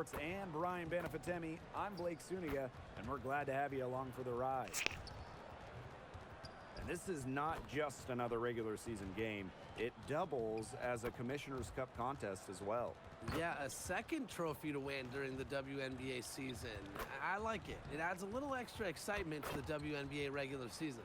Sports and Brian Benefitemi. I'm Blake Suniga, and we're glad to have you along for the ride. And this is not just another regular season game. It doubles as a Commissioner's Cup contest as well. Yeah, a second trophy to win during the WNBA season. I like it. It adds a little extra excitement to the WNBA regular season.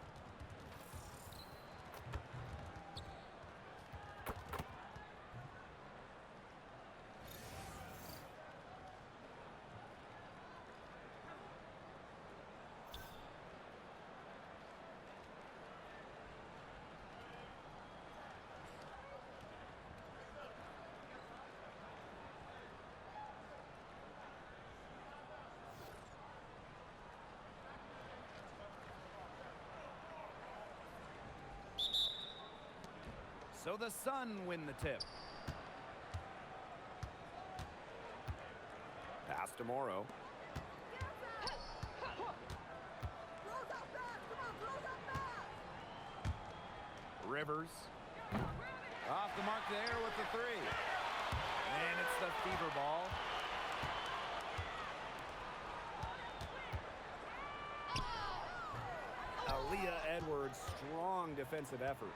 So the Sun win the tip. Pass to Morrow. Rivers. Off the mark there with the three. And it's the fever ball. Aaliyah Edwards, strong defensive effort.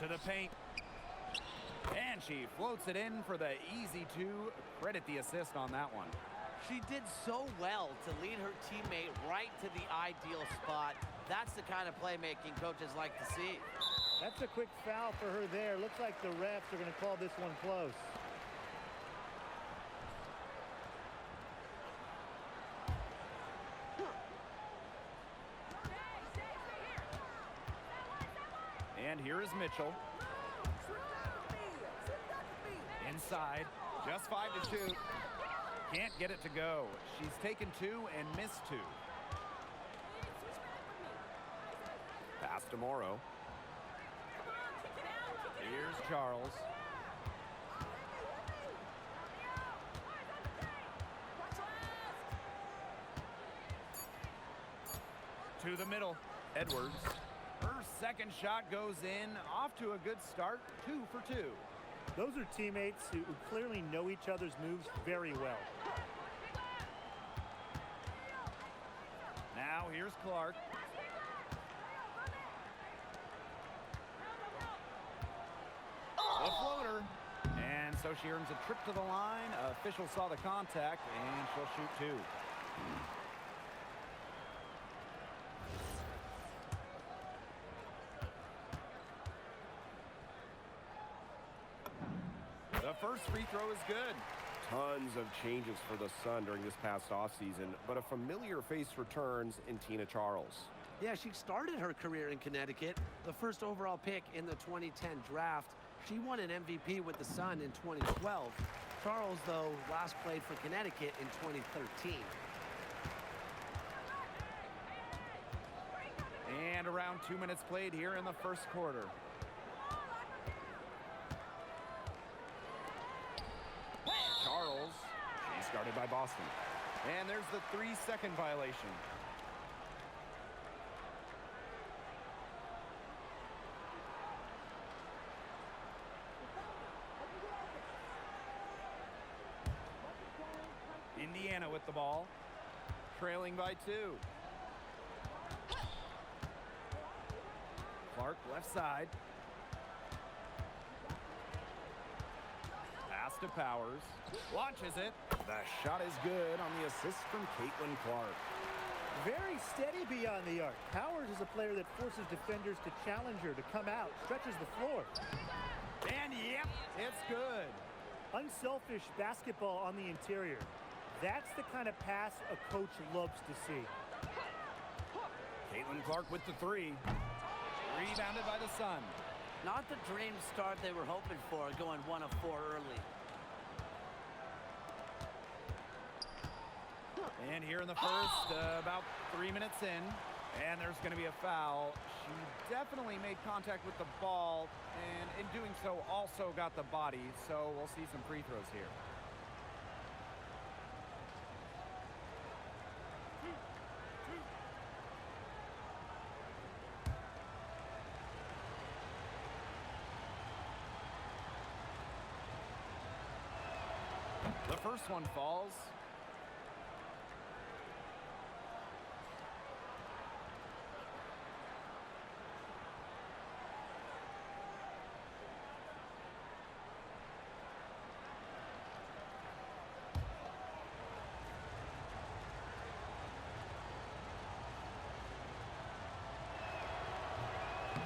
To the paint. And she floats it in for the easy two. Credit the assist on that one. She did so well to lead her teammate right to the ideal spot. That's the kind of playmaking coaches like to see. That's a quick foul for her there. Looks like the refs are going to call this one close. And here is Mitchell. Inside, just 5 to shoot. Can't get it to go. She's taken 2 and missed 2. Pass to Morrow. Here's Charles. To the middle, Edwards. Her second shot goes in, off to a good start, 2 for 2. Those are teammates who clearly know each other's moves very well. Now here's Clark. The floater. And so she earns a trip to the line. Official saw the contact, and she'll shoot 2. The first free throw is good. Tons of changes for the Sun during this past offseason, but a familiar face returns in Tina Charles. Yeah, she started her career in Connecticut, the first overall pick in the 2010 draft. She won an MVP with the Sun in 2012. Charles, though, last played for Connecticut in 2013. And around 2 minutes played here in the first quarter. Charles, she's guarded by Boston. And there's the 3-second violation. Indiana with the ball, trailing by 2. Clark left side. Pass to Powers. Launches it. The shot is good on the assist from Caitlin Clark. Very steady beyond the arc. Powers is a player that forces defenders to challenge her, to come out, stretches the floor. And yep, it's good. Unselfish basketball on the interior. That's the kind of pass a coach loves to see. Caitlin Clark with the 3. Rebounded by the Sun. Not the dream start they were hoping for, going 1 of 4 early. And here in the first, about 3 minutes in, and there's going to be a foul. She definitely made contact with the ball, and in doing so also got the body, so we'll see some free throws here. The first one falls.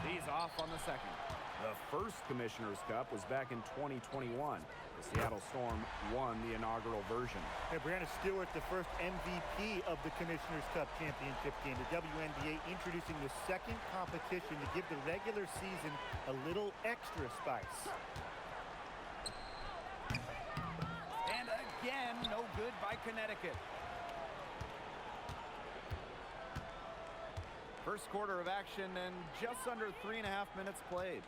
He's off on the second. The first Commissioner's Cup was back in 2021. The Seattle Storm won the inaugural version. Hey, Brianna Stewart, the first MVP of the Commissioner's Cup championship game. The WNBA introducing the second competition to give the regular season a little extra spice. And again, no good by Connecticut. First quarter of action and just under 3.5 minutes played.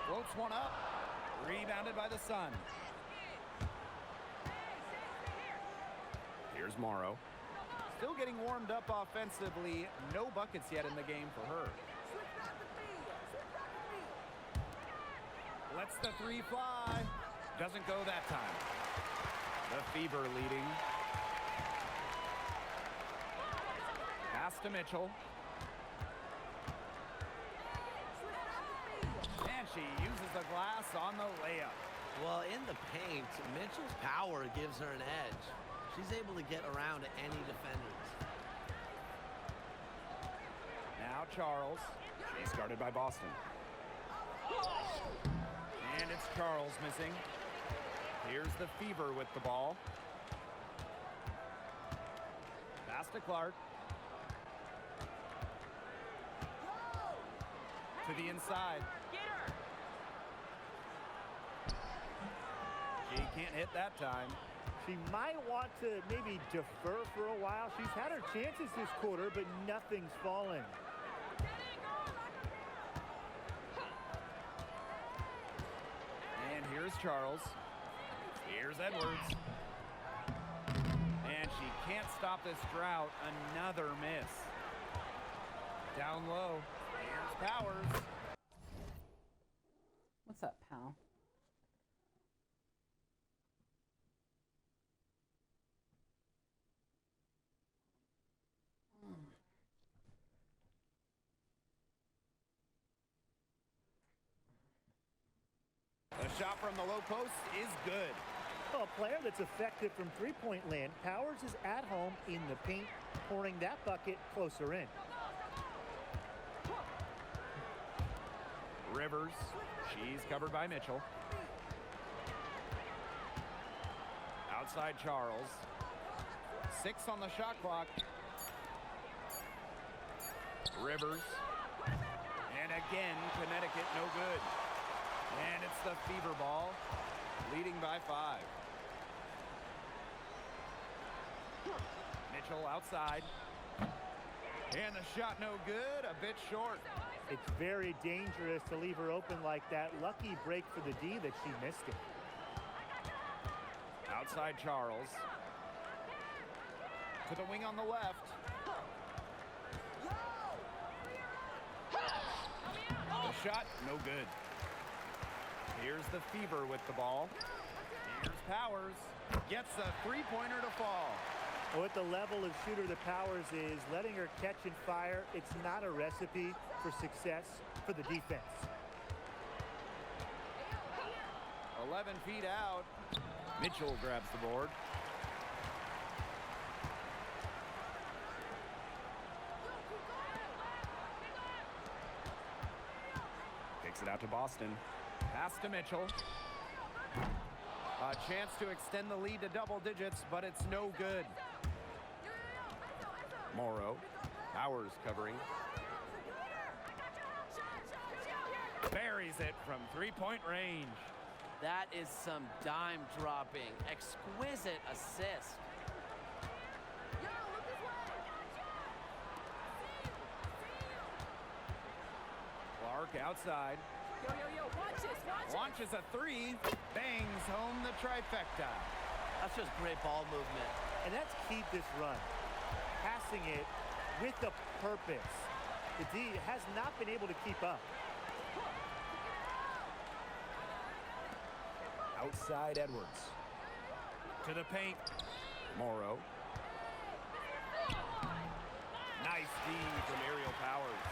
Floats one up. Rebounded by the Sun. Here's Morrow. Still getting warmed up offensively. No buckets yet in the game for her. Lets the three fly. Doesn't go that time. The Fever leading. Pass to Mitchell. And she uses the glass on the layup. Well, in the paint, Mitchell's power gives her an edge. She's able to get around any defenders. Now Charles. She's guarded by Boston. And it's Charles missing. Here's the Fever with the ball. Pass to Clark. To the inside. She can't hit that time. She might want to maybe defer for a while. She's had her chances this quarter, but nothing's fallen. And here's Charles. Here's Edwards. And she can't stop this drought. Another miss. Down low. Here's Powers. What's up, pal? The shot from the low post is good. Well, a player that's effective from three-point land. Powers is at home in the paint, pouring that bucket closer in. Rivers. She's covered by Mitchell. Outside Charles. 6 on the shot clock. Rivers. And again, Connecticut no good. And it's the Fever ball, leading by 5. Mitchell outside. And the shot no good, a bit short. It's very dangerous to leave her open like that. Lucky break for the D that she missed it. Outside Charles. To the wing on the left. The shot, no good. Here's the Fever with the ball. Here's Powers. Gets a three-pointer to fall. Well, at the level of shooter that Powers is, letting her catch and fire, it's not a recipe for success for the defense. 11 feet out. Mitchell grabs the board. Kicks it out to Boston. Pass to Mitchell. A chance to extend the lead to double digits, but it's no good. Morrow. Powers covering. Buries it from three-point range. That is some dime dropping. Exquisite assist. Clark outside. Launches a three. Bangs home the trifecta. That's just great ball movement. And that's key this run. Passing it with a purpose. The D has not been able to keep up. Outside Edwards. To the paint. Morrow. Nice D from Aerial Powers.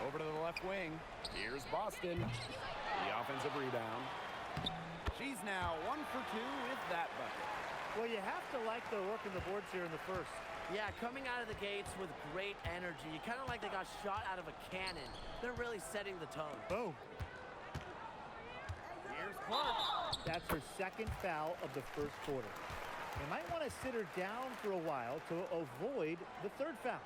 Over to the left wing. Here's Boston. The offensive rebound. She's now 1 for 2 with that bucket. Well, you have to like the work in the boards here in the first. Yeah, coming out of the gates with great energy. Kind of like they got shot out of a cannon. They're really setting the tone. Boom. Here's Clark. That's her second foul of the first quarter. You might want to sit her down for a while to avoid the third foul.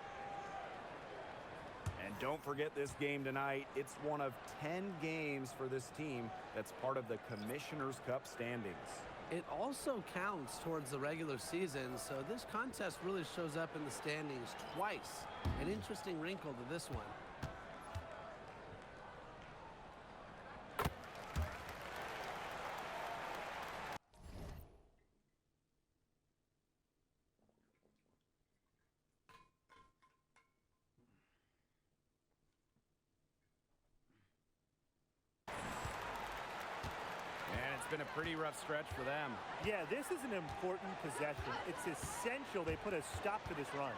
And don't forget this game tonight. It's one of 10 games for this team that's part of the Commissioner's Cup standings. It also counts towards the regular season, so this contest really shows up in the standings twice. An interesting wrinkle to this one. Been a pretty rough stretch for them. Yeah, this is an important possession. It's essential they put a stop to this run.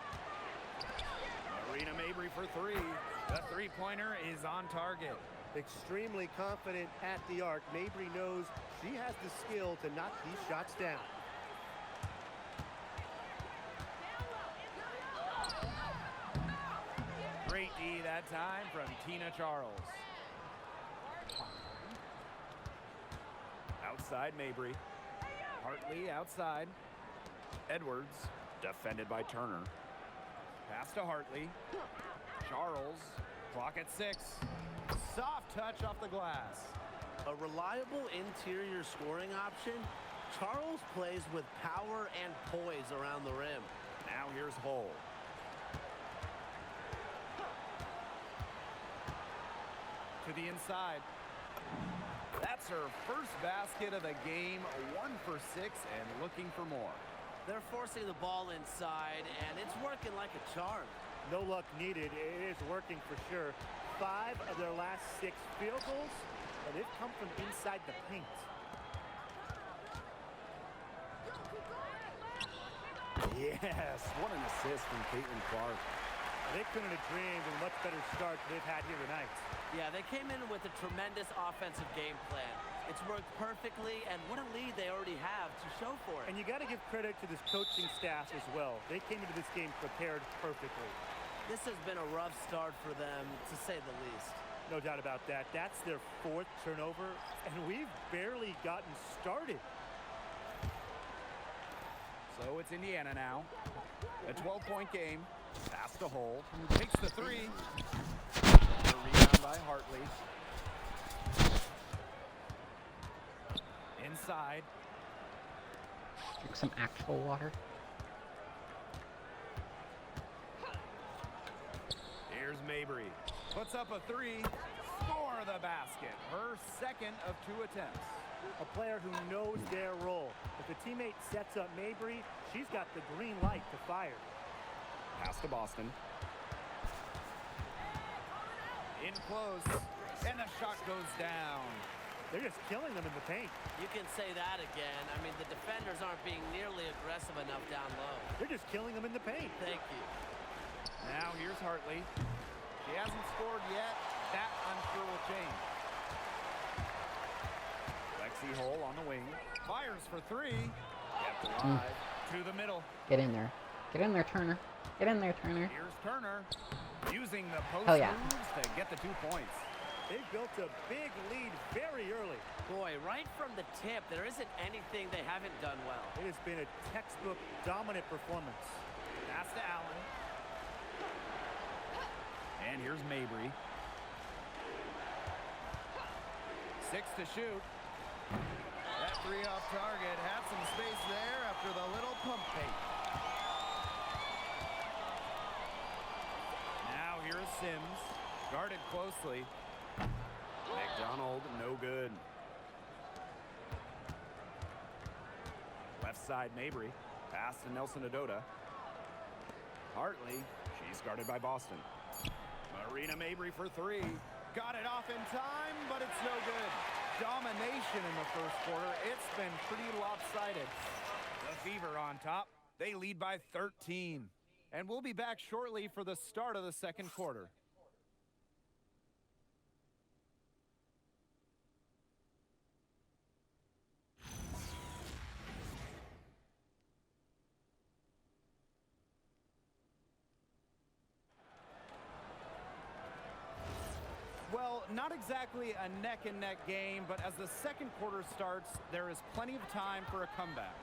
Marina Mabry for three. The three-pointer is on target. Extremely confident at the arc. Mabry knows she has the skill to knock these shots down. Great D that time from Tina Charles. Outside Mabry. Hartley outside. Edwards defended by Turner. Pass to Hartley. Charles. Clock at 6. Soft touch off the glass. A reliable interior scoring option. Charles plays with power and poise around the rim. Now here's Hull. To the inside. That's her first basket of the game, 1 for 6 and looking for more. They're forcing the ball inside, and it's working like a charm. No luck needed. It is working for sure. 5 of their last 6 field goals, and they've come from inside the paint. Yes, what an assist from Caitlin Clark. They couldn't have dreamed of a much better start they've had here tonight. Yeah, they came in with a tremendous offensive game plan. It's worked perfectly, and what a lead they already have to show for it. And you got to give credit to this coaching staff as well. They came into this game prepared perfectly. This has been a rough start for them, to say the least. No doubt about that. That's their 4th turnover, and we've barely gotten started. So it's Indiana now. A 12-point game. Pass to Hull. Takes the 3. The rebound by Hartley. Inside. Drink some actual water. Here's Mabry. Puts up a 3. Score the basket. Her second of 2 attempts. A player who knows their role. If a teammate sets up Mabry, she's got the green light to fire. Pass to Boston. In close. And the shot goes down. They're just killing them in the paint. You can say that again. I mean, the defenders aren't being nearly aggressive enough down low. They're just killing them in the paint. Thank you. Now here's Hartley. She hasn't scored yet. That, I'm sure, will change. Lexi Hull on the wing. Fires for 3. Kept alive. To the middle. Get in there. Get in there, Turner. Get in there, Turner. Here's Turner. Using the post Hell yeah. moves to get the 2 points. They've built a big lead very early. Boy, right from the tip, there isn't anything they haven't done well. It has been a textbook dominant performance. Pass to Allen. And here's Mabry. 6 to shoot. That 3 off target had some space there after the little pump fake. Now here is Sims. Guarded closely. McDonald, no good. Left side, Mabry. Pass to Nelson Adota. Hartley, She's guarded by Boston. Marina Mabry for three. Got it off in time, but it's no good. Domination in the first quarter. It's been pretty lopsided. The Fever on top. They lead by 13. And we'll be back shortly for the start of the second quarter. Well, not exactly a neck-and-neck game, but as the second quarter starts, there is plenty of time for a comeback.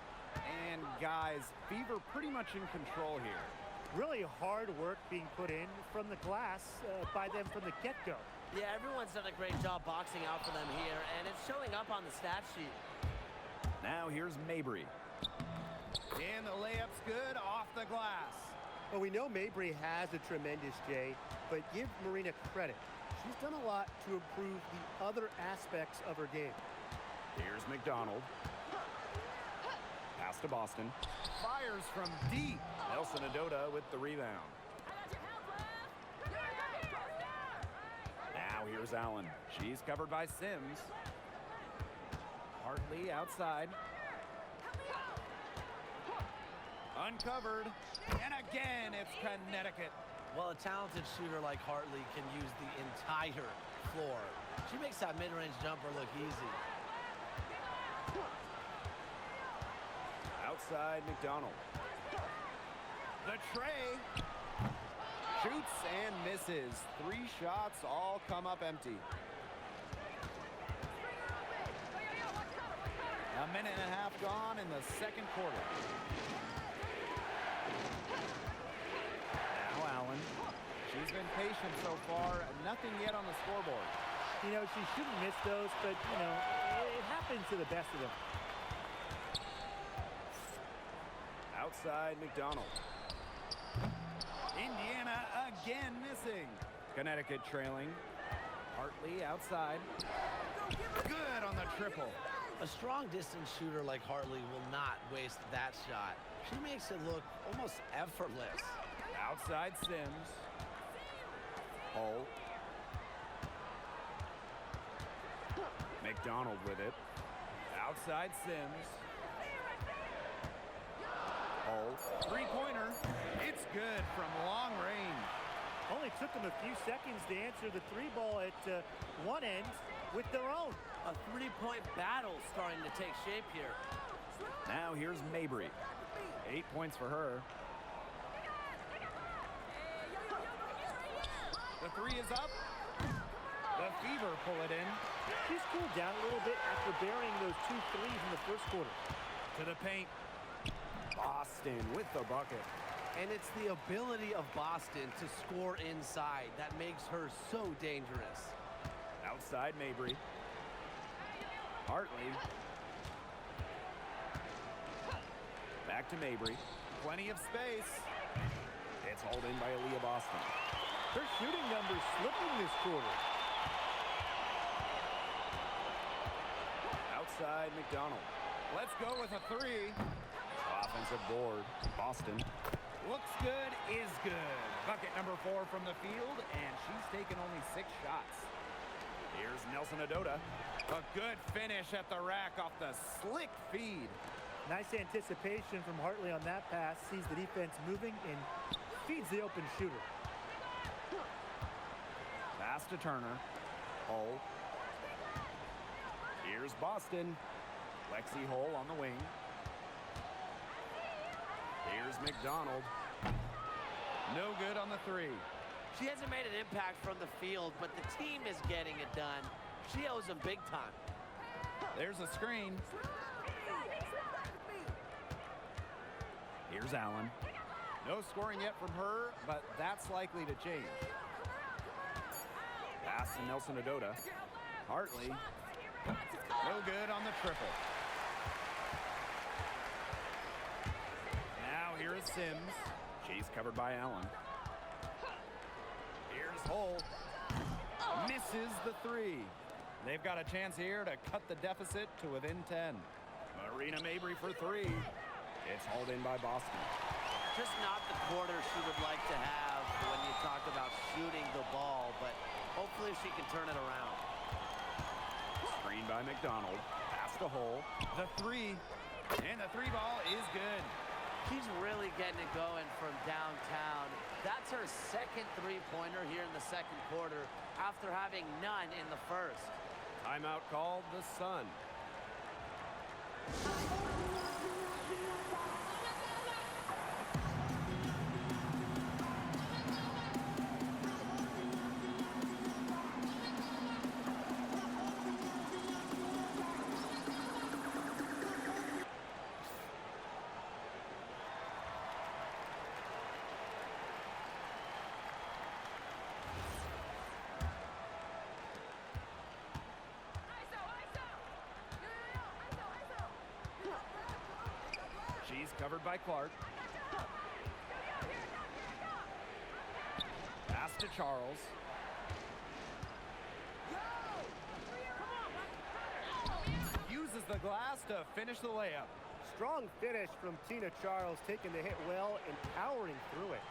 And guys, Fever pretty much in control here. Really hard work being put in from the glass by them from the get-go. Yeah, everyone's done a great job boxing out for them here, and it's showing up on the stat sheet. Now here's Mabry. And the layup's good off the glass. Well, we know Mabry has a tremendous J, but give Marina credit. She's done a lot to improve the other aspects of her game. Here's McDonald. Pass to Boston. Fires from deep. Nelson Adota with the rebound. Now here's Allen. She's covered by Sims. Hartley outside. Uncovered. And again, it's Connecticut. Well, a talented shooter like Hartley can use the entire floor. She makes that mid-range jumper look easy. Outside McDonald. The tray. Shoots and misses. 3 shots all come up empty. A minute and a half gone in the second quarter. Now Allen. She's been patient so far. Nothing yet on the scoreboard. You know, she shouldn't miss those, but, you know, it happens to the best of them. Outside McDonald. Indiana again missing. Connecticut trailing. Hartley outside. Good on the triple. A strong distance shooter like Hartley will not waste that shot. She makes it look almost effortless. Outside Sims. Hull. McDonald with it. Outside Sims. Hull. Three-pointer. It's good from long range. Only took them a few seconds to answer the 3-ball at one end with their own. A three-point battle starting to take shape here. Now here's Mabry. 8 points for her. The three is up. The Fever pull it in. She's cooled down a little bit after burying those 2 threes in the first quarter. To the paint. Boston with the bucket. And it's the ability of Boston to score inside that makes her so dangerous. Outside Mabry. Hartley. Back to Mabry. Plenty of space. It's hauled in by Aaliyah Boston. Her shooting numbers slipping this quarter. Outside McDonald. Let's go with a three. Offensive board. Boston. Looks good, is good. Bucket number 4 from the field, and she's taken only 6 shots. Here's Nelson Adota. A good finish at the rack off the slick feed. Nice anticipation from Hartley on that pass. Sees the defense moving and feeds the open shooter. Pass to Turner. Hull. Here's Boston. Lexi Hull on the wing. Here's McDonald. No good on the three. She hasn't made an impact from the field, but the team is getting it done. She owes them big time. There's a screen. Here's Allen. No scoring yet from her, but that's likely to change. Pass to Nelson Adota. Hartley. No good on the triple. Now here is Sims. She's covered by Allen. Here's Hull. Misses the three. They've got a chance here to cut the deficit to within 10. Marina Mabry for three. It's hauled in by Boston. Just not the quarter she would like to have. have when you talk about shooting the ball, but hopefully she can turn it around. Screen by McDonald. Pass the hole. The three. And the three ball is good. She's really getting it going from downtown. That's her second three-pointer here in the second quarter after having none in the first. Timeout called the Sun. She's covered by Clark. Pass to Charles. Uses the glass to finish the layup. Strong finish from Tina Charles, taking the hit well and powering through it.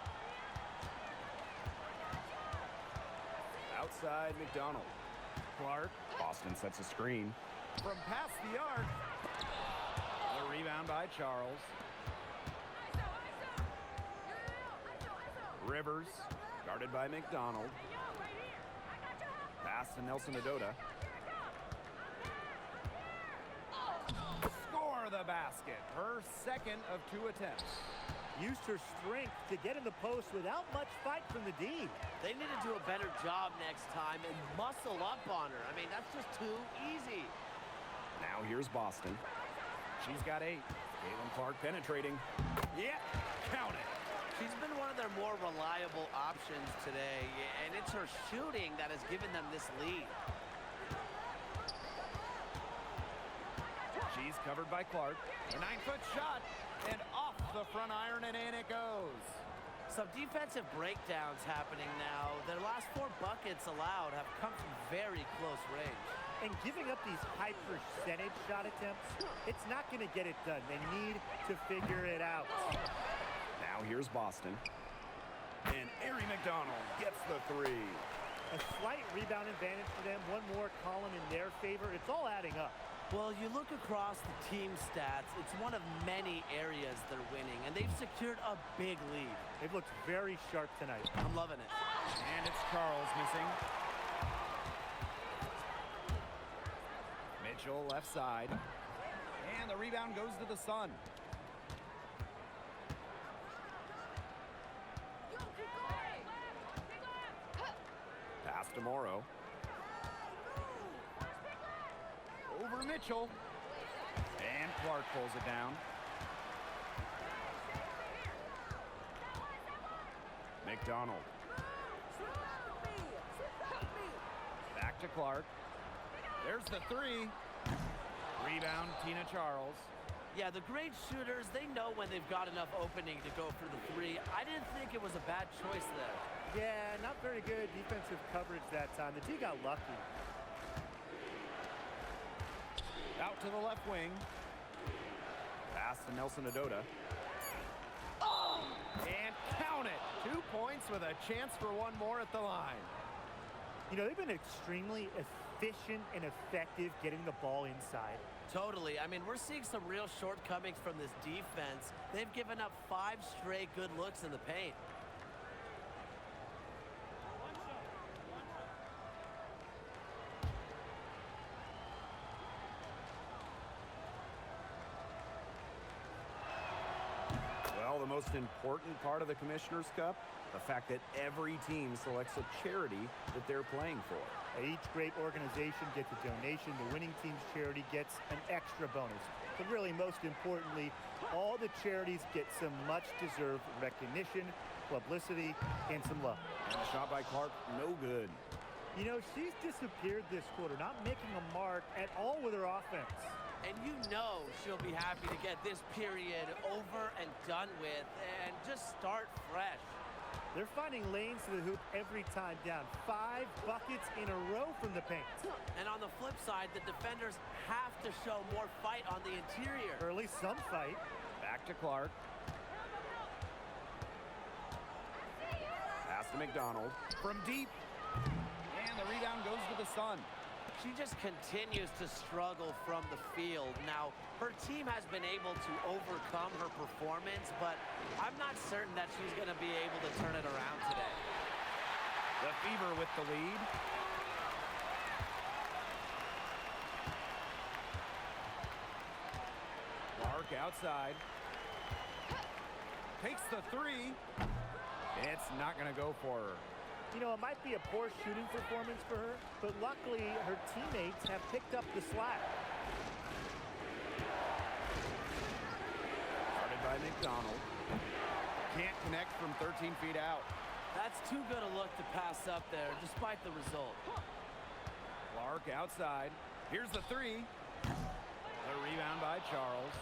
Outside McDonald. Clark. Boston sets a screen. From past the arc. The rebound by Charles. Rivers, guarded by McDonald. Pass to Nelson Adota. Score the basket. Her second of 2 attempts. Used her strength to get in the post without much fight from the D. They need to do a better job next time and muscle up on her. I mean, that's just too easy. Now here's Boston. She's got 8. Caitlin Clark penetrating. Yeah, count it. She's been one of their more reliable options today, and it's her shooting that has given them this lead. She's covered by Clark. A 9-foot shot, and off the front iron, and in it goes. Some defensive breakdowns happening now. Their last 4 buckets allowed have come from very close range. And giving up these high percentage shot attempts, it's not going to get it done. They need to figure it out. Now here's Boston. And Ari McDonald gets the 3. A slight rebound advantage for them. One more column in their favor. It's all adding up. Well, you look across the team stats, it's one of many areas they're winning, and they've secured a big lead. They've looked very sharp tonight. I'm loving it. And it's Charles missing. Mitchell left side. And the rebound goes to the Sun. Pass to Morrow. Over Mitchell. And Clark pulls it down. McDonald. Back to Clark. There's the 3. Rebound, Tina Charles. Yeah, the great shooters, they know when they've got enough opening to go for the 3. I didn't think it was a bad choice there. Yeah, not very good defensive coverage that time. The D got lucky. Out to the left wing. Pass to Nelson Adota. And count it. 2 points with a chance for one more at the line. You know, they've been extremely efficient and effective getting the ball inside. Totally. I mean, we're seeing some real shortcomings from this defense. They've given up 5 straight good looks in the paint. Well, the most important part of the Commissioner's Cup, the fact that every team selects a charity that they're playing for. Each great organization gets a donation. The winning team's charity gets an extra bonus. But really, most importantly, all the charities get some much-deserved recognition, publicity, and some love. And the shot by Clark, no good. You know, she's disappeared this quarter, not making a mark at all with her offense. And you know she'll be happy to get this period over and done with and just start fresh. They're finding lanes to the hoop every time down. 5 buckets in a row from the paint. And on the flip side, the defenders have to show more fight on the interior. Or at least some fight. Back to Clark. to McDonald. From deep. And the rebound goes to the Sun. She just continues to struggle from the field. Now, her team has been able to overcome her performance, but I'm not certain that she's going to be able to turn it around today. The Fever with the lead. Clark outside. Takes the three. It's not going to go for her. You know, it might be a poor shooting performance for her, but luckily her teammates have picked up the slack. Started by McDonald. Can't connect from 13 feet out. That's too good a look to pass up there, despite the result. Clark outside. Here's the three. The rebound by Charles.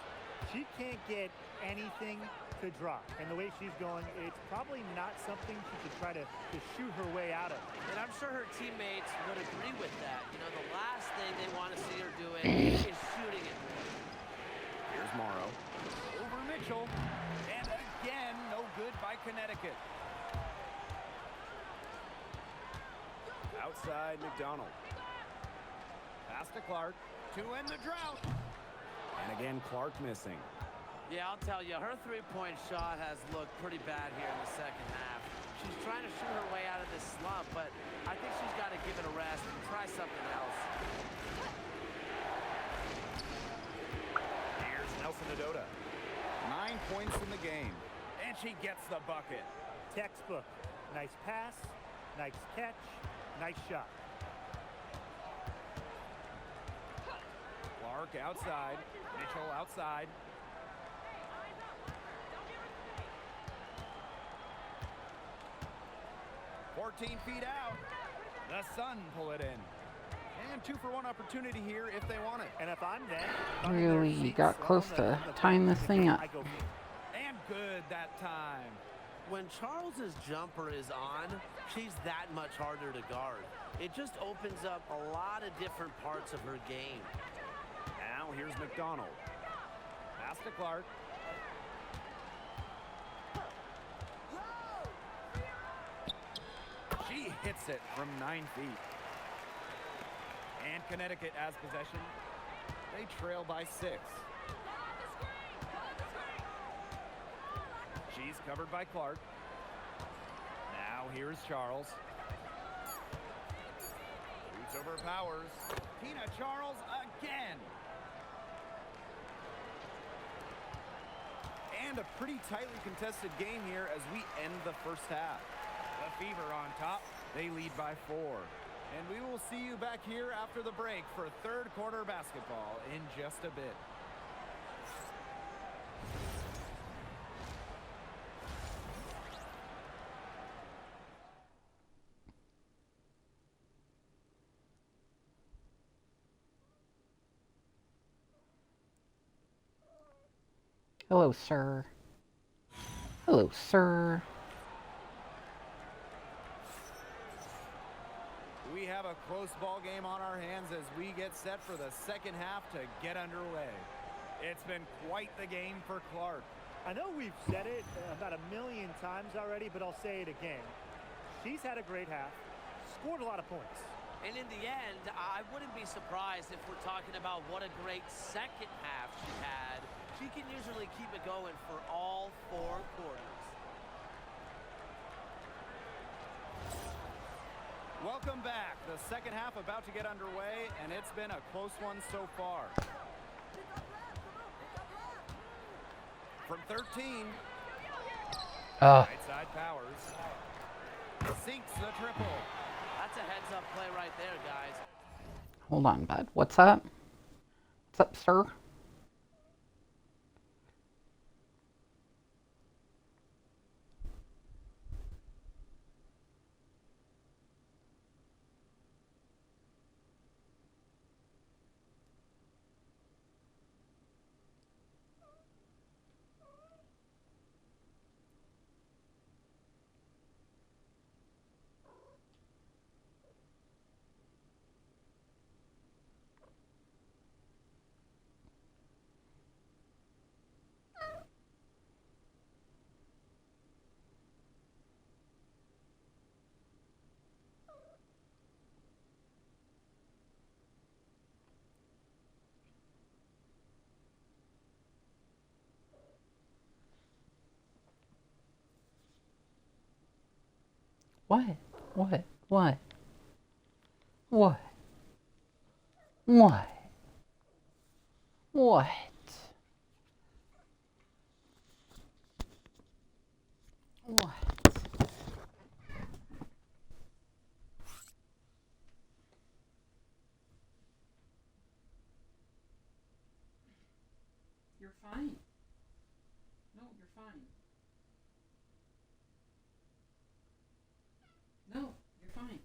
She can't get anything to drop, and the way she's going, it's probably not something she should try to shoot her way out of. And I'm sure her teammates would agree with that. You know, the last thing they want to see her doing is shooting it. Here's Morrow. Over Mitchell. And again, no good by Connecticut. Outside McDonald. Pass to Clark to end the drought. And again, Clark missing. Yeah, I'll tell you, her three-point shot has looked pretty bad here in the second half. She's trying to shoot her way out of this slump, but I think she's got to give it a rest and try something else. Here's Nelson Adota. 9 points in the game. And she gets the bucket. Textbook. Nice pass, nice catch, nice shot. Clark outside. Mitchell outside. "14 feet out. The Sun pull it in. And 2-for-1 opportunity here if they want it. And if I'm them, Really got close to tying this thing up. I go for it. And good that time. When Charles's jumper is on, she's that much harder to guard. It just opens up a lot of different parts of her game. Now here's McDonald. Pass to Clark. She hits it from 9 feet. And Connecticut has possession. They trail by 6. She's covered by Clark. Now here's Charles. Shoots over Powers. Tina Charles again. And a pretty tightly contested game here as we end the first half. The Fever on top. They lead by 4. And we will see you back here after the break for third quarter basketball in just a bit. Hello, sir. Hello, sir. We have a close ball game on our hands as we get set for the second half to get underway. It's been quite the game for Clark. I know we've said it about a million times already, but I'll say it again. She's had a great half, scored a lot of points. And in the end, I wouldn't be surprised if we're talking about what a great second half she had. She can usually keep it going for all 4 quarters. Welcome back. The second half about to get underway, and it's been a close one so far. From 13. Right side Powers. Sinks the triple. That's a heads-up play right there, guys. Hold on, bud. What's up? What's up, sir? What? What? What? What? What? What? What? You're fine. No, you're fine. No, you're fine.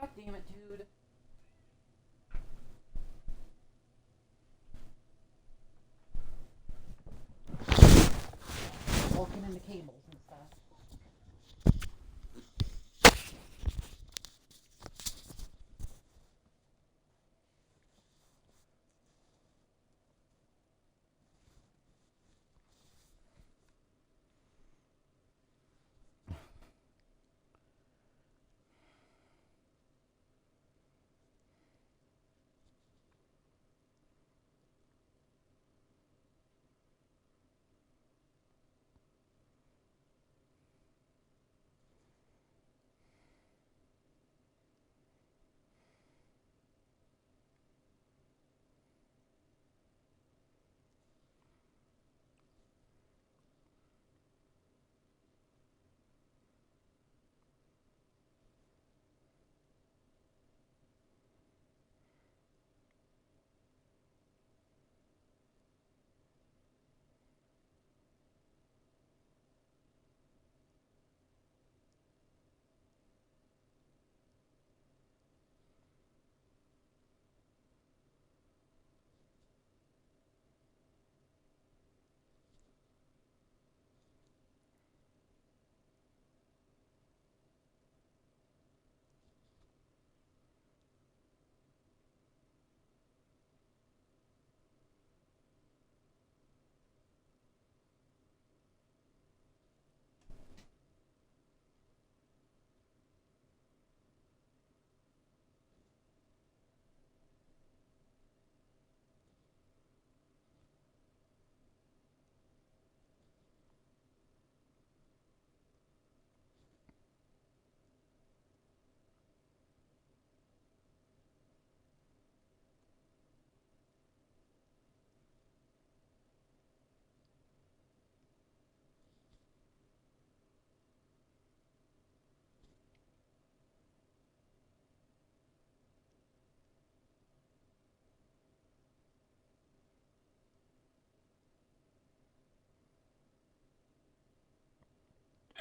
God damn it, dude. Walking into cables and stuff.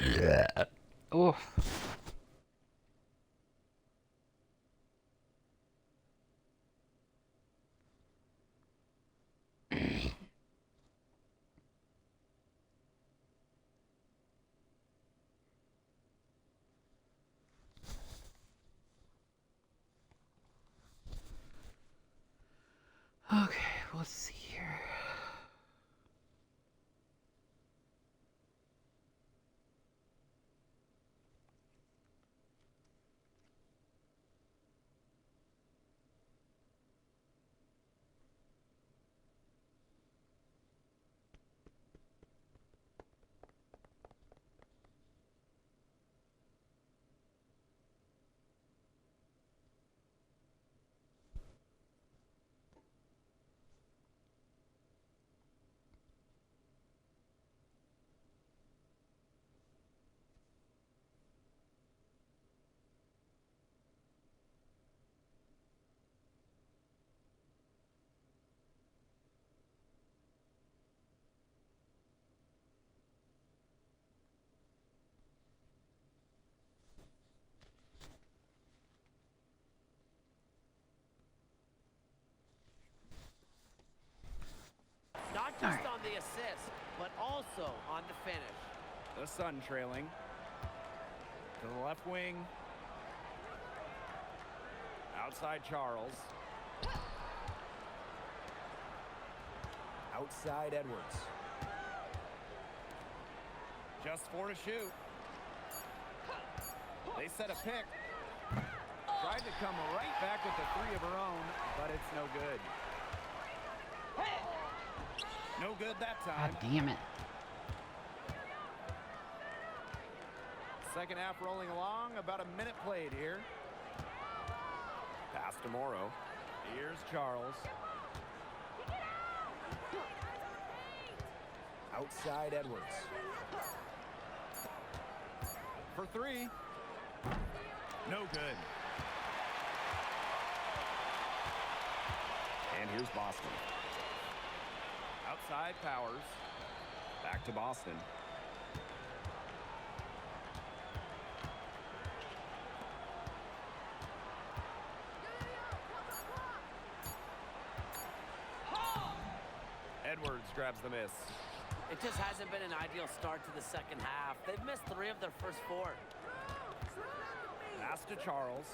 Yeah. Oof. Okay, let's see here. just on the assist, but also on the finish. The Sun trailing. To the left wing. Outside Charles. Outside Edwards. Just 4 to shoot. They set a pick. Tried to come right back with the 3 of her own, but it's no good. No good that time. God damn it. Second half rolling along. About a minute played here. Pass to Morrow. Here's Charles. Outside Edwards. For 3. No good. And here's Boston. Outside Powers. Back to Boston. Edwards grabs the miss. It just hasn't been an ideal start to the second half. They've missed 3 of their first 4. Pass to Charles.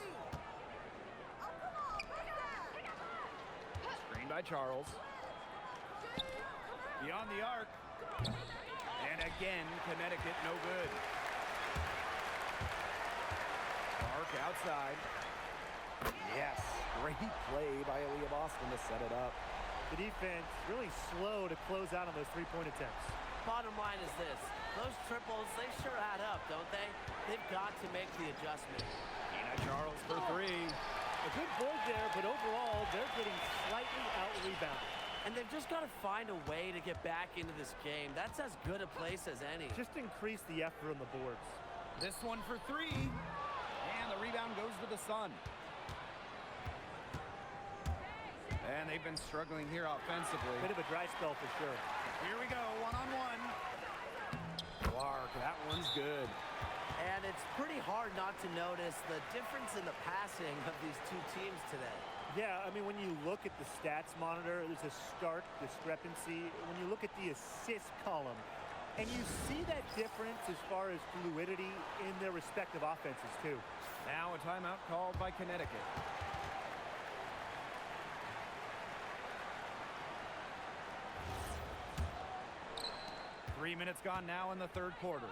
Screen by Charles. Beyond the arc. And again, Connecticut no good. Arc outside. Yes, great play by Aaliyah Boston to set it up. The defense really slow to close out on those three-point attempts. Bottom line is this. Those triples, they sure add up, don't they? They've got to make the adjustment. Tina Charles for 3. A good board there, but overall, they're getting slightly out-rebounded. And they've just got to find a way to get back into this game. That's as good a place as any. Just increase the effort on the boards. This one for 3. And the rebound goes to the Sun. And they've been struggling here offensively. Bit of a dry spell for sure. Here we go, one-on-one. Clark, that one's good. And it's pretty hard not to notice the difference in the passing of these 2 teams today. Yeah, I mean, when you look at the stats monitor, there's a stark discrepancy. When you look at the assist column, and you see that difference as far as fluidity in their respective offenses, too. Now a timeout called by Connecticut. Three minutes gone now in the third quarter.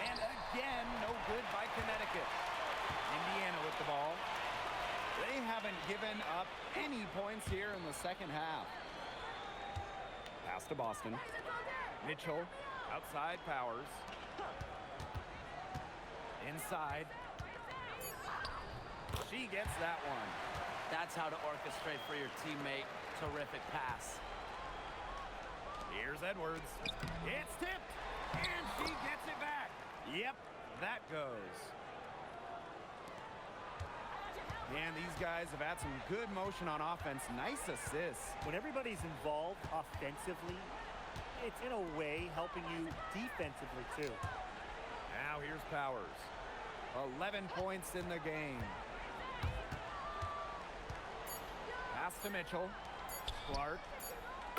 And again, no good by Connecticut. Indiana with the ball. They haven't given up any points here in the second half. Pass to Boston. Mitchell, outside Powers. Inside. She gets that one. That's how to orchestrate for your teammate. Terrific pass. Here's Edwards. It's tipped, and she gets it back. Yep, that goes. And these guys have had some good motion on offense. Nice assists. When everybody's involved offensively, it's in a way helping you defensively, too. Now here's Powers. 11 points in the game. Pass to Mitchell. Clark.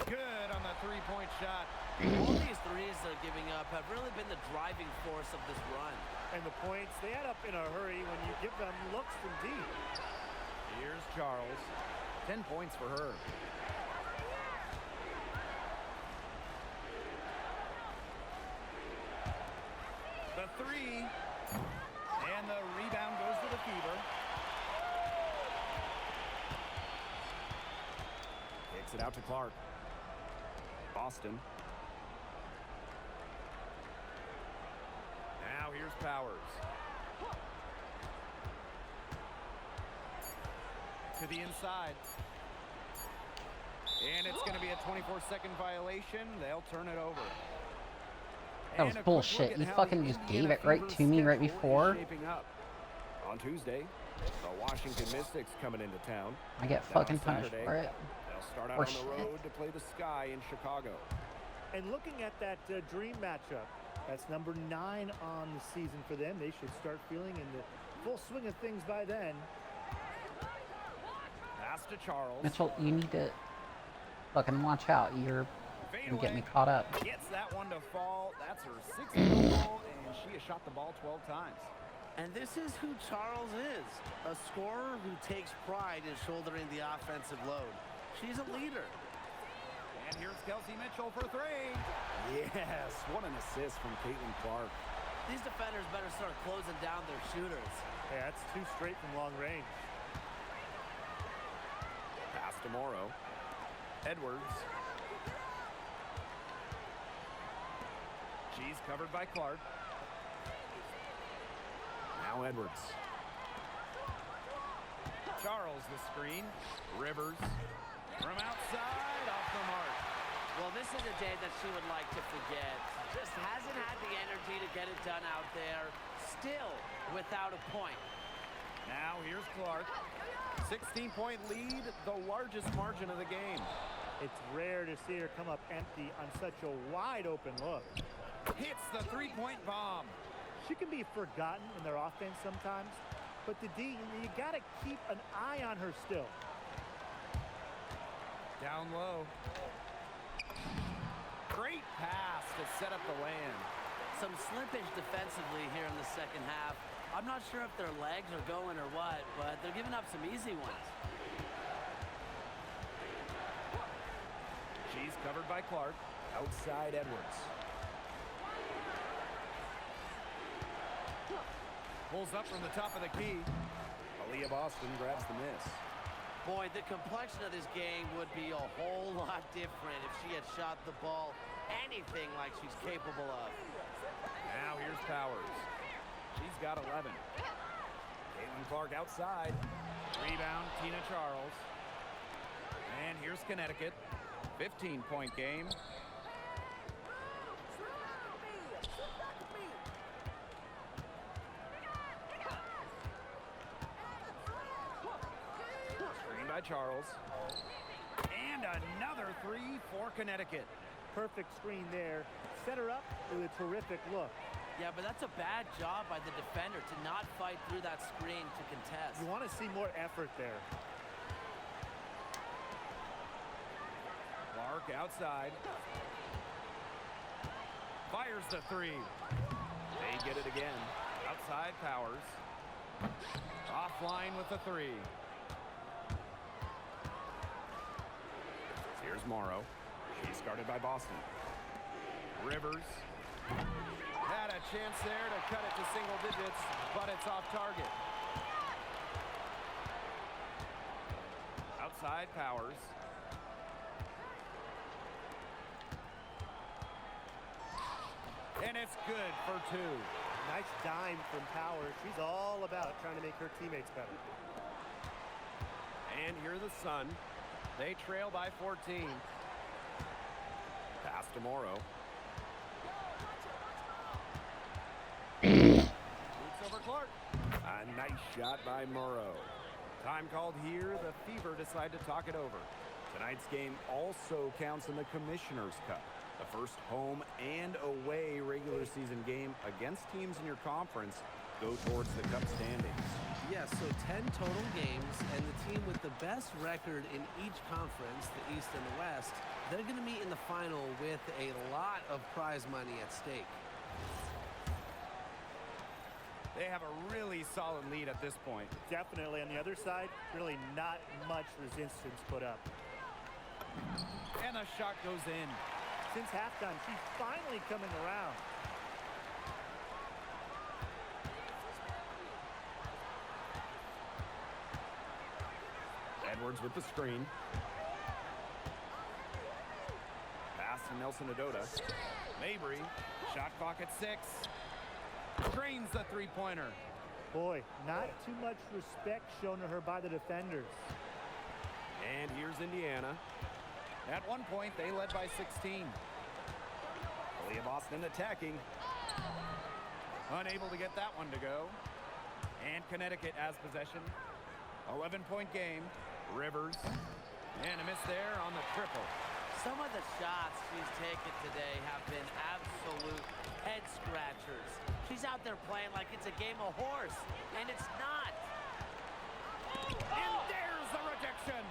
Good on the three-point shot. All these threes they're giving up have really been the driving force of this run. And the points, they add up in a hurry when you give them looks from deep. Here's Charles. 10 points for her. The 3. And the rebound goes to the Fever. Kicks it out to Clark. Boston. Now here's Powers. To the inside. And it's going to be a 24-second violation. They'll turn it over. That was And a quick bullshit. look at You how fucking the just Indiana gave it right Fever's to me right schedule is before. Shaping up. On Tuesday, the Washington Mystics coming into town. I get Then fucking on punished Saturday, for it. They'll start out Or on the shit. road to play the Sky in Chicago. And looking at that dream matchup, That's number 9 on the season for them. They should start feeling in the full swing of things by then. Pass to Charles. Mitchell, you need to fucking watch out. You're Fade gonna get away. me caught up. Gets that one to fall. That's her 6th goal, and she has shot the ball 12 times. And this is who Charles is, a scorer who takes pride in shouldering the offensive load. She's a leader. And here's Kelsey Mitchell for 3. Yes, what an assist from Caitlin Clark. These defenders better start closing down their shooters. Yeah, that's 2 straight from long range. Pass to Morrow. Edwards. She's covered by Clark. Now Edwards. Charles the screen. Rivers. From outside, off the mark. Well, this is a day that she would like to forget. Just hasn't had the energy to get it done out there. Still without a point. Now here's Clark. 16-point lead, the largest margin of the game. It's rare to see her come up empty on such a wide open look. Hits the 3-point bomb. She can be forgotten in their offense sometimes, but the D, you got to keep an eye on her still. Down low. Great pass to set up the land. Some slippage defensively here in the second half. I'm not sure if their legs are going or what, but they're giving up some easy ones. She's covered by Clark. Outside Edwards. Pulls up from the top of the key. Aaliyah Boston grabs the miss. Boy, the complexion of this game would be a whole lot different if she had shot the ball anything like she's capable of. Now here's Powers. She's got 11. Caitlin Clark outside. Rebound, Tina Charles. And here's Connecticut. 15-point game. Screen by Charles. And another 3 for Connecticut. Perfect screen there. Set her up with a terrific look. Yeah, but that's a bad job by the defender to not fight through that screen to contest. You want to see more effort there. Clark outside. Fires the 3. They get it again. Outside Powers. Offline with the 3. Here's Morrow. She's guarded by Boston. Rivers. Had a chance there to cut it to single digits, but it's off target. Outside Powers. And it's good for 2. Nice dime from Powers. She's all about trying to make her teammates better. And here the Sun. They trail by 14. Pass to Morrow. Boots over Clark. A nice shot by Morrow. Time called here. The Fever decide to talk it over. Tonight's game also counts in the Commissioner's Cup, the first home and away regular season game against teams in your conference go towards the Cup standings. Yes, so 10 total games, and the team with the best record in each conference, the East and the West, they're going to meet in the final with a lot of prize money at stake. They have a really solid lead at this point. Definitely on the other side, really not much resistance put up. And the shot goes in. Since halftime, she's finally coming around. Edwards with the screen. Pass to Nelson Adota. Mabry, shot clock at 6. Drains the 3-pointer. Boy, not too much respect shown to her by the defenders. And here's Indiana. At one point, they led by 16. Aaliyah Boston attacking. Unable to get that one to go. And Connecticut has possession. 11-point game. Rivers. And a miss there on the triple. Some of the shots she's taken today have been absolute head scratchers. She's out there playing like it's a game of horse, and it's not. And there's the rejection.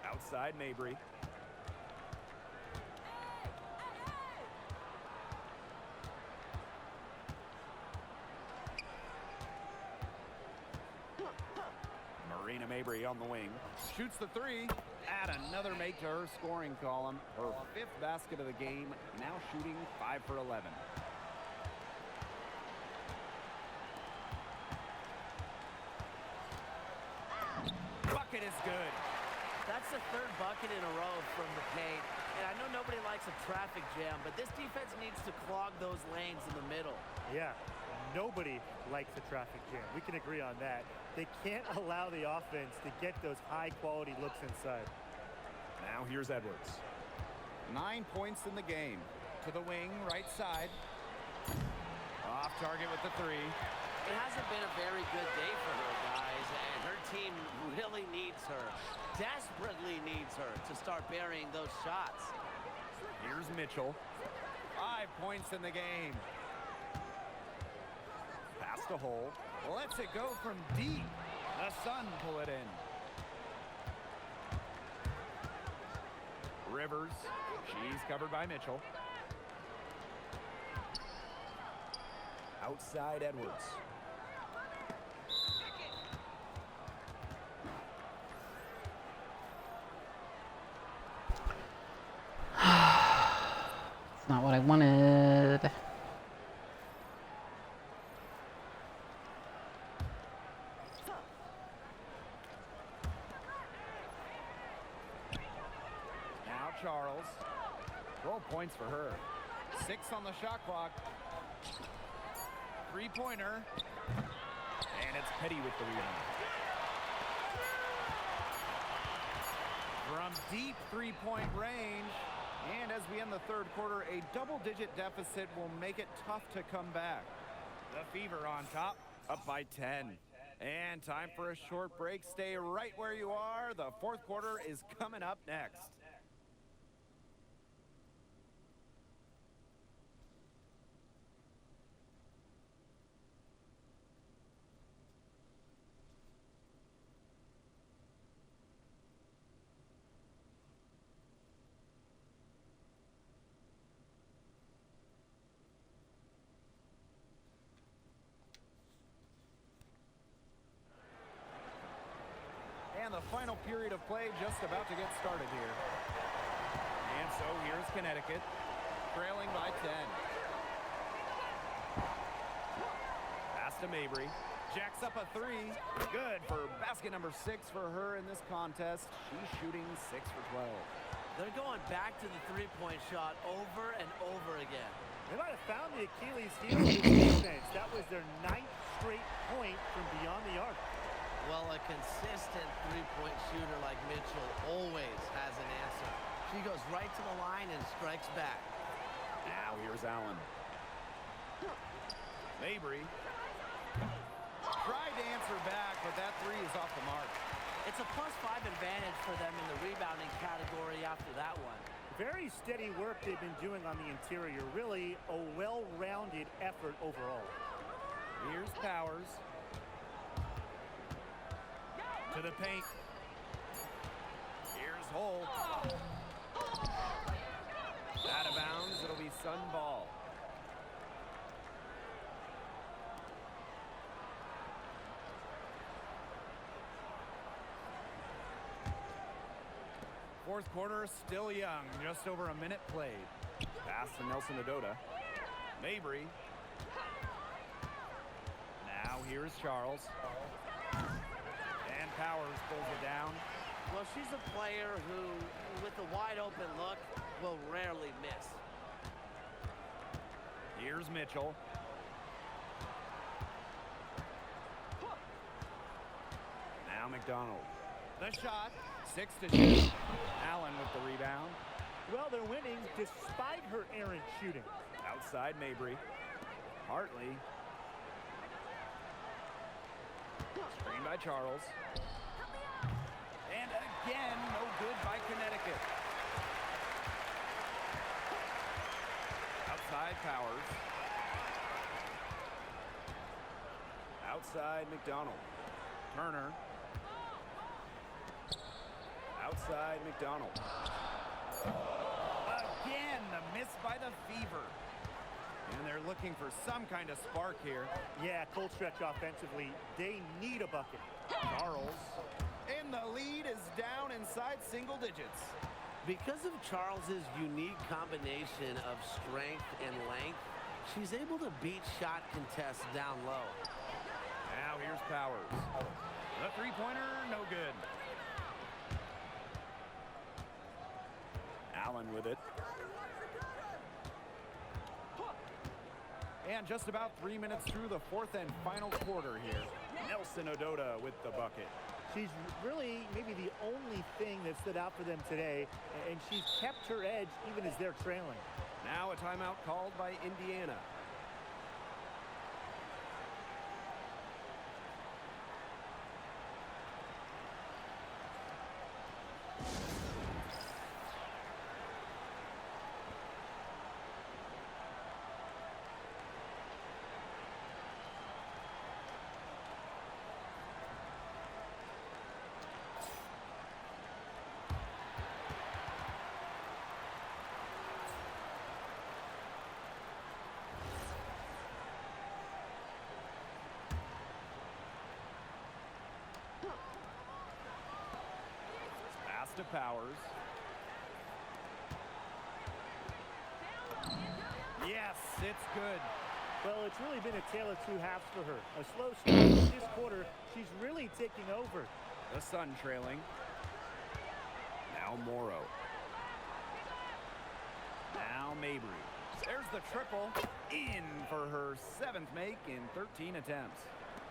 Outside Mabry. Marina Mabry on the wing. Shoots the three. Add another make to her scoring column. Her 5th basket of the game. Now shooting 5 for 11. Bucket is good. That's the 3rd bucket in a row from the paint. And I know nobody likes a traffic jam, but this defense needs to clog those lanes in the middle. Yeah, nobody likes a traffic jam. We can agree on that. They can't allow the offense to get those high-quality looks inside. Now here's Edwards. 9 points in the game. To the wing, right side. Off target with the three. It hasn't been a very good day for her, guys, and her team really needs her, desperately needs her to start burying those shots. Here's Mitchell. 5 points in the game. Pass to Hole. Lets it go from deep. The Sun pull it in. Rivers. She's covered by Mitchell. Outside Edwards. It's not what I wanted. Now Charles. 12 points for her. 6 on the shot clock. 3-pointer. And it's Petty with the rebound. From deep 3-point range. And as we end the 3rd quarter, a double-digit deficit will make it tough to come back. The Fever on top, up by 10. And time for a short break. Stay right where you are. The 4th quarter is coming up next. And the final period of play just about to get started here. And so here's Connecticut, trailing by 10. Pass to Mabry. Jacks up a three. Good for basket number 6 for her in this contest. She's shooting 6 for 12. They're going back to the 3-point shot over and over again. They might have found the Achilles heel of this defense. That was their 9th straight point from beyond the arc. Well, a consistent 3-point shooter like Mitchell always has an answer. She goes right to the line and strikes back. Now here's Allen. Mabry tried to answer back, but that three is off the mark. It's a +5 advantage for them in the rebounding category after that one. Very steady work they've been doing on the interior. Really a well-rounded effort overall. Here's Powers. To the paint. Here's Hole. Out of bounds. It'll be Sun ball. Fourth quarter still young. Just over a minute played. Pass to Nelson Adota. Mabry. Now here's Charles. And Powers pulls it down. Well, she's a player who, with a wide open look, will rarely miss. Here's Mitchell. Now McDonald. The shot. 6 to shoot. Allen with the rebound. Well, they're winning despite her errant shooting. Outside Mabry. Hartley. Screen by Charles. And again, no good by Connecticut. Outside Powers. Outside McDonald. Turner. Outside McDonald. Again, the miss by the Fever. And they're looking for some kind of spark here. Yeah, cold stretch offensively. They need a bucket. Charles. And the lead is down inside single digits. Because of Charles's unique combination of strength and length, she's able to beat shot contests down low. Now here's Powers. The three-pointer, no good. Allen with it. And just about 3 minutes through the fourth and final quarter here. Nelson Ododa with the bucket. She's really maybe the only thing that stood out for them today, and she's kept her edge even as they're trailing. Now a timeout called by Indiana. Pass to Powers. Yes, it's good. Well, it's really been a tale of two halves for her. A slow start this quarter. She's really taking over. The Sun trailing. Now Morrow. Now Mabry. There's the triple. In for her 7th make in 13 attempts.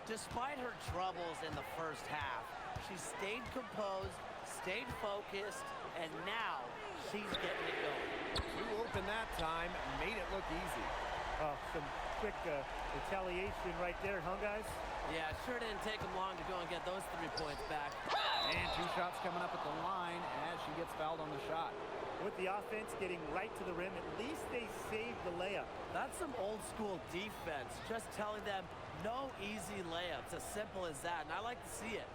Despite her troubles in the first half, she stayed composed, stayed focused, and now she's getting it going. Too open that time, made it look easy. Some quick retaliation right there, huh, guys? Yeah, it sure didn't take them long to go and get those 3 points back. And 2 shots coming up at the line as she gets fouled on the shot. With the offense getting right to the rim, at least they saved the layup. That's some old school defense, just telling them no easy layups, as simple as that, and I like to see it.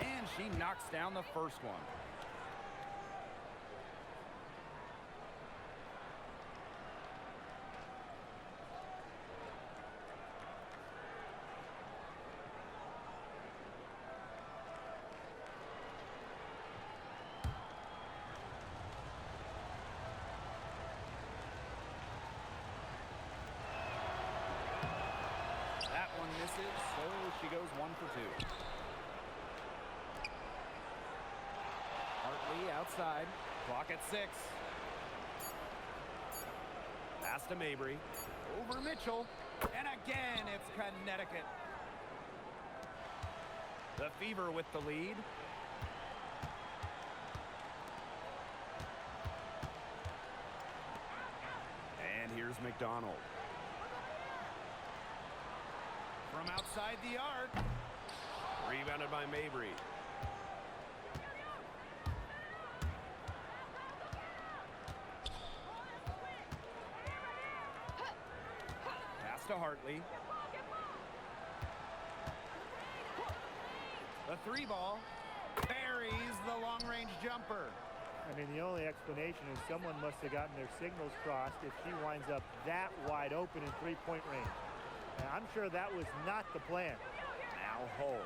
And she knocks down the first one. That one misses, so she goes 1 for 2. Hartley outside. Clock at 6. Pass to Mabry. Over Mitchell. And again, it's Connecticut. The Fever with the lead. And here's McDonald. From outside the arc. Rebounded by Mabry. Pass to Hartley. The 3 ball. Buries the long-range jumper. I mean, the only explanation is someone must have gotten their signals crossed if she winds up that wide open in three-point range. And I'm sure that was not the plan. Now Hull.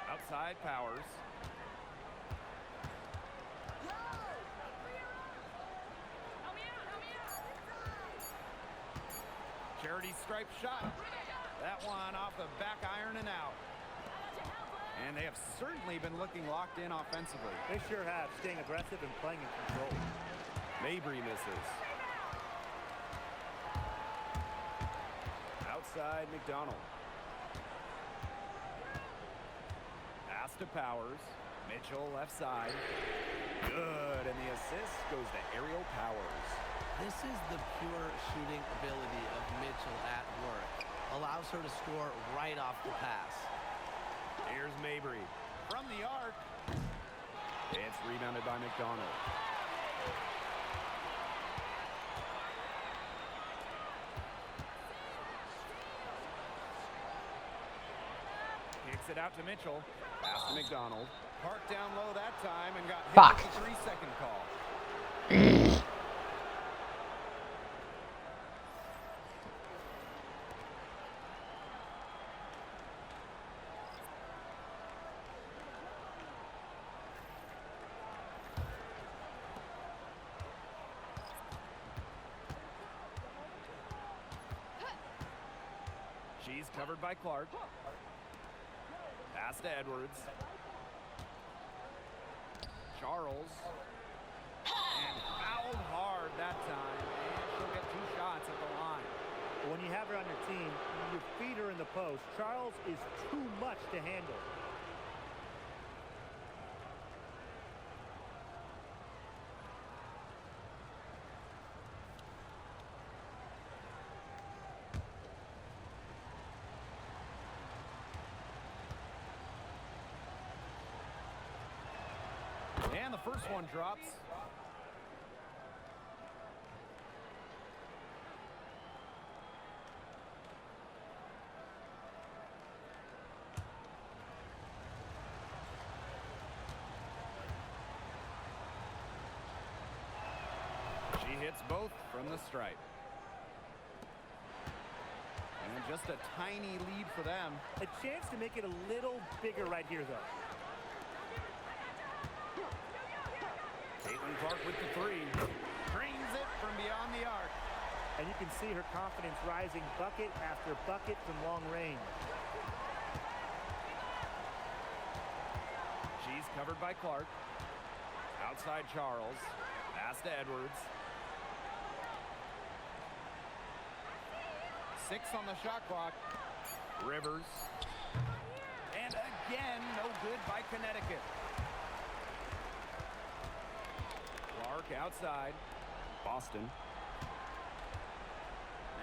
Outside Powers. Charity stripe shot. That one off the back iron and out. And they have certainly been looking locked in offensively. They sure have, staying aggressive and playing in control. Mabry misses. Outside McDonald. Pass to Powers. Mitchell left side. Good, and the assist goes to Aerial Powers. This is the pure shooting ability of Mitchell at work. Allows her to score right off the pass. Here's Mabry from the arc. It's rebounded by McDonald. Kicks it out to Mitchell. Pass to McDonald. Parked down low that time and got hit Fuck. with the 3-second call. She's covered by Clark. Pass to Edwards. Charles. And fouled hard that time. And she'll get 2 shots at the line. When you have her on your team, you feed her in the post. Charles is too much to handle. And the first one drops. She hits both from the stripe. And just a tiny lead for them. A chance to make it a little bigger right here, though. Caitlin Clark with the 3. Drains it from beyond the arc. And you can see her confidence rising bucket after bucket from long range. She's covered by Clark. Outside Charles. Pass to Edwards. 6 on the shot clock. Rivers. And again, no good by Connecticut. Clark outside. Boston.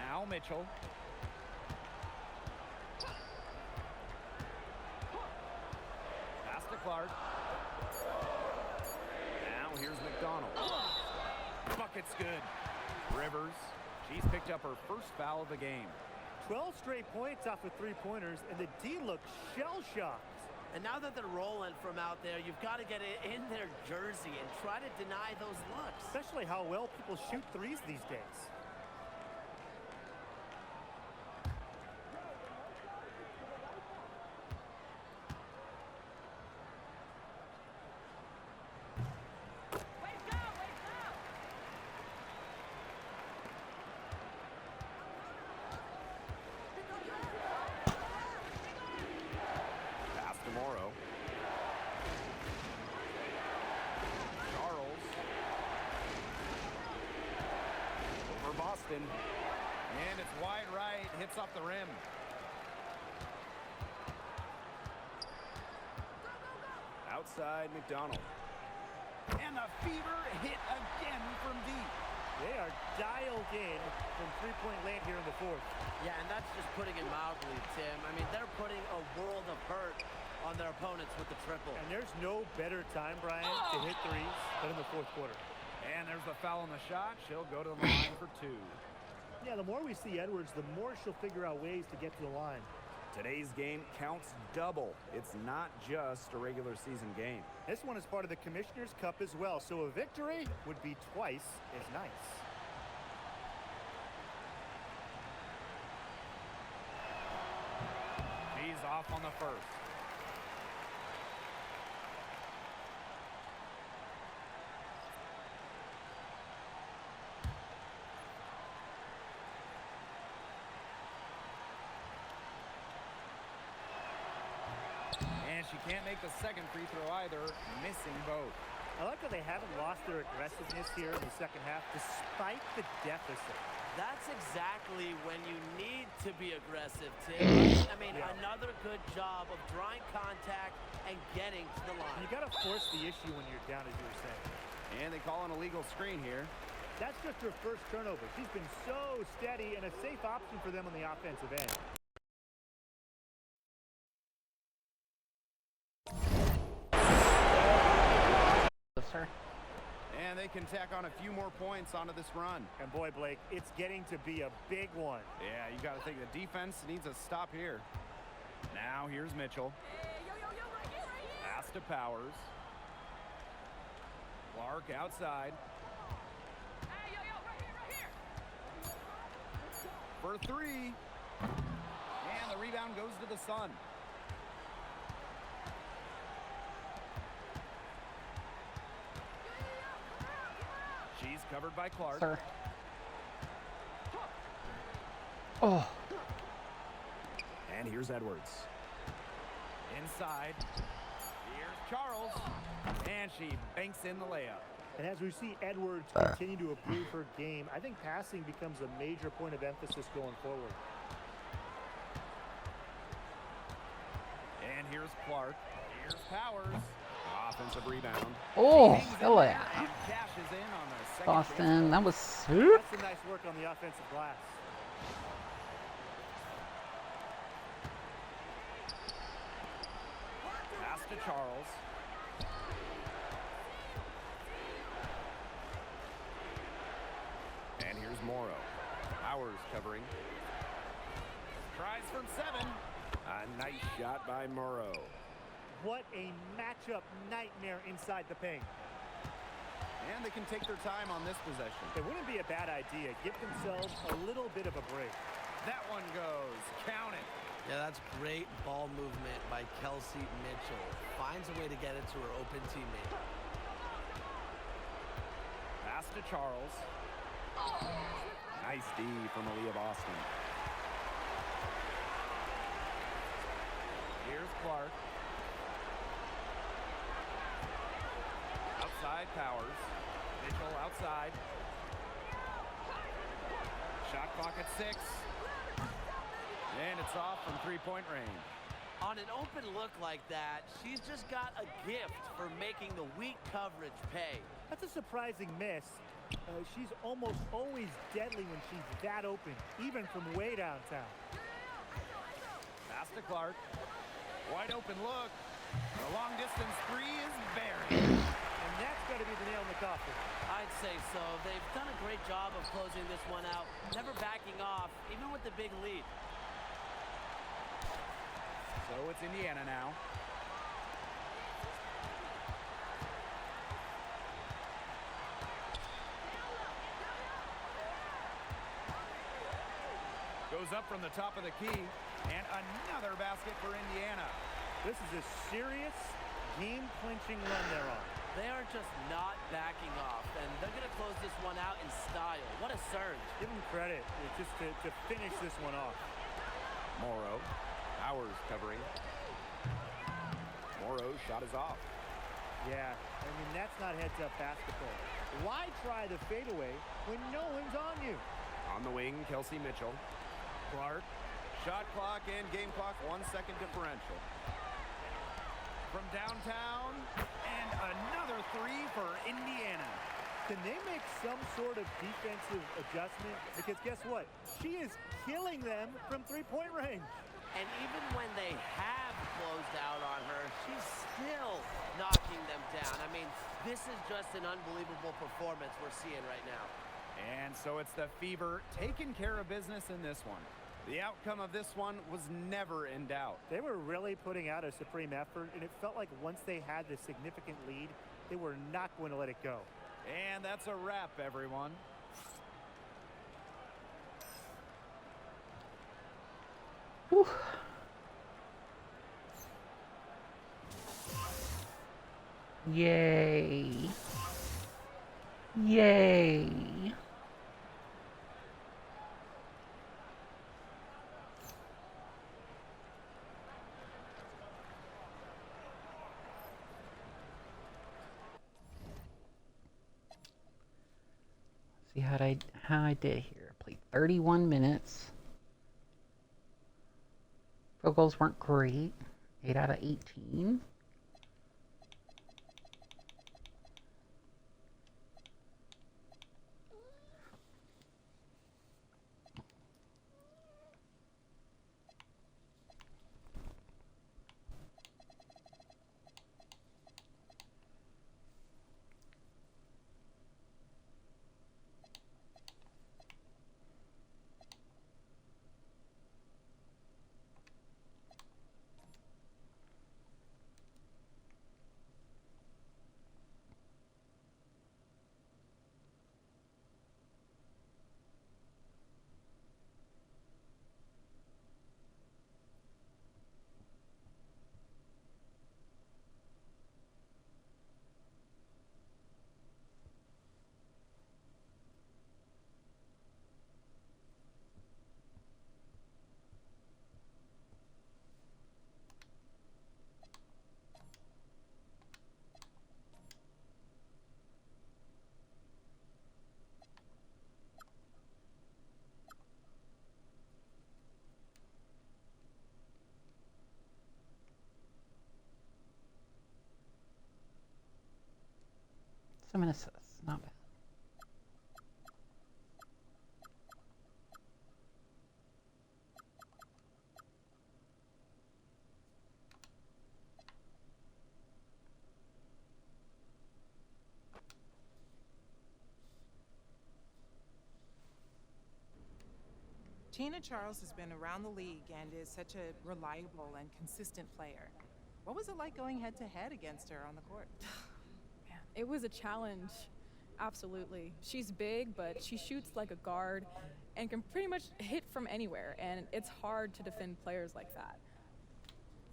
Now Mitchell. Pass to Clark. Now here's McDonald. Bucket's good. Rivers. She's picked up her first foul of the game. 12 straight points off of 3-pointers, and the D looks shell-shocked. And now that they're rolling from out there, you've got to get it in their jersey and try to deny those looks. Especially how well people shoot threes these days. Pass to Morrow. Charles. Over Boston. And it's wide right. Hits off the rim. Outside McDonald. And the fever hit again from deep. They are dialed in from 3-point land here in the fourth. Yeah, and that's just putting it mildly, Tim. I mean, they're putting a world of hurt on their opponents with the triple. And there's no better time, Brian, to hit threes than in the fourth quarter. And there's the foul on the shot. She'll go to the line for 2. Yeah, the more we see Edwards, the more she'll figure out ways to get to the line. Today's game counts double. It's not just a regular season game. This one is part of the Commissioner's Cup as well, so a victory would be twice as nice. He's off on the first. And she can't make the second free throw either, missing both. I like how they haven't lost their aggressiveness here in the second half, despite the deficit. That's exactly when you need to be aggressive, Tim. I mean, another good job of drawing contact and getting to the line. You got to force the issue when you're down, as you were saying. And they call an illegal screen here. That's just her first turnover. She's been so steady and a safe option for them on the offensive end. Sir. And they can tack on a few more points onto this run. And boy, Blake, it's getting to be a big one. Yeah, you got to think the defense needs a stop here. Now here's Mitchell. Pass to Powers. Clark outside. For three. And the rebound goes to the Sun. She's covered by Clark. Sir. Oh. And here's Edwards. Inside. Here's Charles. And she banks in the layup. And as we see Edwards continue to improve her game, I think passing becomes a major point of emphasis going forward. And here's Clark. Here's Powers. Offensive rebound. Oh, Hangs in hell there yeah. and cashes in on the second Boston, that was sick. That's some nice work on the offensive glass. Pass to Charles. And here's Morrow. Powers covering. Tries from 7. A nice shot by Morrow. What a matchup nightmare inside the paint. And they can take their time on this possession. It wouldn't be a bad idea. Give themselves a little bit of a break. That one goes. Count it. Yeah, that's great ball movement by Kelsey Mitchell. Finds a way to get it to her open teammate. Pass to Charles. Nice D from Aaliyah Boston. Here's Clark. Outside Powers. Mitchell outside. Shot clock at 6. And it's off from three-point range. On an open look like that, she's just got a gift for making the weak coverage pay. That's a surprising miss. She's almost always deadly when she's that open, even from way downtown. Pass to Clark. Wide open look. The long distance 3 is buried. And that's got to be the nail in the coffin. I'd say so. They've done a great job of closing this one out, never backing off, even with the big lead. So it's Indiana now. Goes up from the top of the key. And another basket for Indiana. This is a serious game-clinching run they're on. They are just not backing off, and they're going to close this one out in style. What a surge. Give them credit just to finish this one off. Morrow. Powers covering. Morrow's shot is off. Yeah, I mean, that's not heads-up basketball. Why try the fadeaway when no one's on you? On the wing, Kelsey Mitchell. Clark. Shot clock and game clock 1 second differential. From downtown, and another 3 for Indiana. Can they make some sort of defensive adjustment? Because guess what? She is killing them from three-point range. And even when they have closed out on her, she's still knocking them down. I mean, this is just an unbelievable performance we're seeing right now. And so it's the Fever taking care of business in this one. The outcome of this one was never in doubt. They were really putting out a supreme effort, and it felt like once they had this significant lead, they were not going to let it go. And that's a wrap, everyone. Whew. Yay. Yay. how I did here. Played 31 minutes. Field goals weren't great. 8 out of 18. Some assists, not bad. Tina Charles has been around the league and is such a reliable and consistent player. What was it like going head-to-head against her on the court? Man, it was a challenge. Absolutely. She's big, but she shoots like a guard and can pretty much hit from anywhere, and it's hard to defend players like that.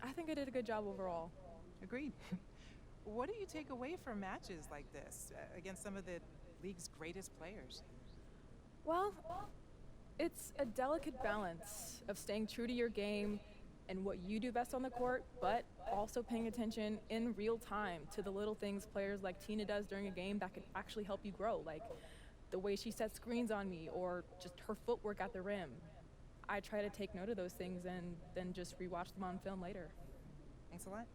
I think I did a good job overall. Agreed. What do you take away from matches like this against some of the league's greatest players? Well, it's a delicate balance of staying true to your game and what you do best on the court, but also paying attention in real time to the little things players like Tina does during a game that can actually help you grow, like the way she sets screens on me or just her footwork at the rim. I try to take note of those things and then just rewatch them on film later. Thanks a lot.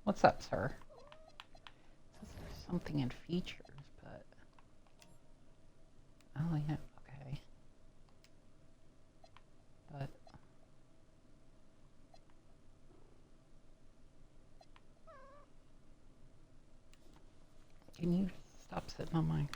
What's up, sir? It says there's something in features, but... Oh, yeah, okay. But... Can you stop sitting on my...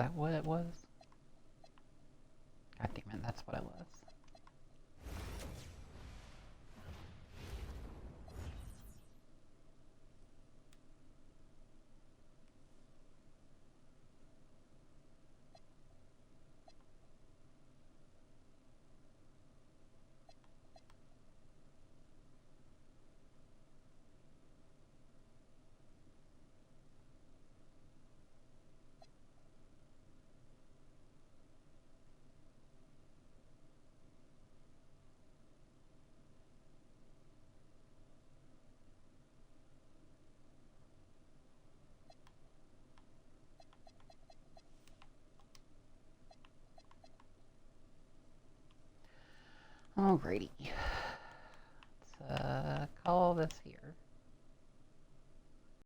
that what it was? God damn it, that's what it was. Alrighty. Let's call this here.